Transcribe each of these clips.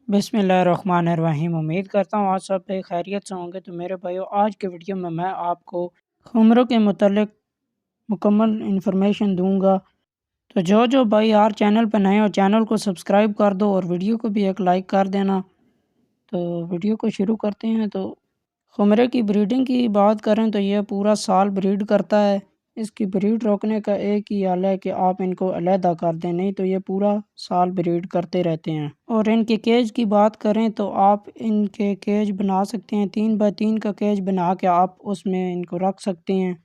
बिस्मिल्लाहिर्रहमानिर्रहीम। उम्मीद करता हूँ आज सब पे खैरियत से होंगे। तो मेरे भाइयों, आज के वीडियो में मैं आपको खुमरों के मुतल्लिक मुकम्मल इन्फॉर्मेशन दूंगा। तो जो जो भाई यार चैनल पर नए हो, चैनल को सब्सक्राइब कर दो और वीडियो को भी एक लाइक कर देना। तो वीडियो को शुरू करते हैं। तो खुमरे की ब्रीडिंग की बात करें तो ये पूरा साल ब्रीड करता है। इसकी ब्रीड रोकने का एक ही हल है कि आप इनको अलहदा कर दें, नहीं तो ये पूरा साल ब्रीड करते रहते हैं। और इनके केज की बात करें तो आप इनके केज बना सकते हैं, 3x3 का केज बना के आप उसमें इनको रख सकते हैं।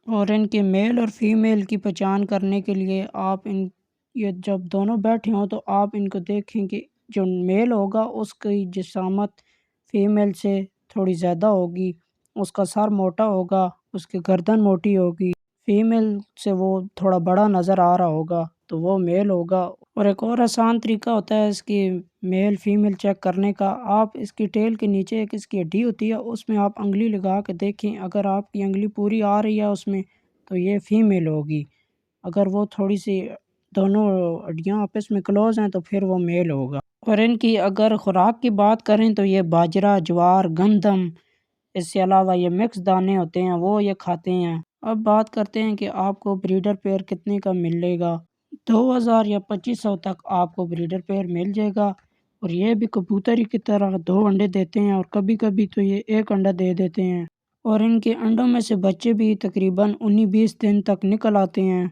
और इनके मेल और फीमेल की पहचान करने के लिए आप इन ये जब दोनों बैठे हों तो आप इनको देखें कि जो मेल होगा उसकी जिसामत फीमेल से थोड़ी ज़्यादा होगी, उसका सर मोटा होगा, उसकी गर्दन मोटी होगी, फीमेल से वो थोड़ा बड़ा नज़र आ रहा होगा तो वो मेल होगा। और एक और आसान तरीका होता है इसकी मेल फीमेल चेक करने का। आप इसकी टेल के नीचे एक इसकी हड्डी होती है, उसमें आप उंगली लगा के देखें। अगर आपकी उंगली पूरी आ रही है उसमें तो ये फीमेल होगी। अगर वो थोड़ी सी दोनों हड्डियाँ आपस में क्लोज हैं तो फिर वो मेल होगा। और इनकी अगर खुराक की बात करें तो ये बाजरा, ज्वार, गंदम, इसके अलावा ये मिक्स दाने होते हैं वो ये खाते हैं। अब बात करते हैं कि आपको ब्रीडर पेयर कितने का मिलेगा। 2000 या 2500 तक आपको ब्रीडर पेयर मिल जाएगा। और ये भी कबूतरी की तरह 2 अंडे देते हैं और कभी कभी तो ये 1 अंडा दे देते हैं। और इनके अंडों में से बच्चे भी तकरीबन 19-20 दिन तक निकल आते हैं।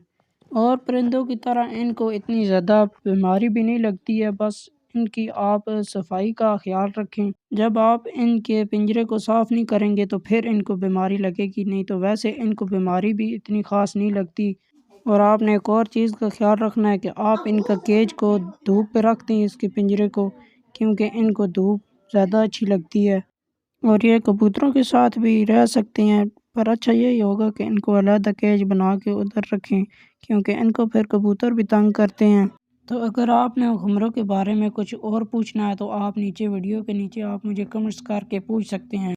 और परिंदों की तरह इनको इतनी ज़्यादा बीमारी भी नहीं लगती है, बस इनकी आप सफाई का ख्याल रखें। जब आप इनके पिंजरे को साफ़ नहीं करेंगे तो फिर इनको बीमारी लगेगी, नहीं तो वैसे इनको बीमारी भी इतनी ख़ास नहीं लगती। और आपने एक और चीज़ का ख्याल रखना है कि आप इनका केज को धूप पे रख दें, इसके पिंजरे को, क्योंकि इनको धूप ज़्यादा अच्छी लगती है। और ये कबूतरों के साथ भी रह सकते हैं, पर अच्छा यही होगा कि इनको अलग केज बना के उधर रखें, क्योंकि इनको फिर कबूतर भी तंग करते हैं। तो अगर आपने खुमरों के बारे में कुछ और पूछना है तो आप नीचे वीडियो के नीचे आप मुझे कमेंट्स करके पूछ सकते हैं।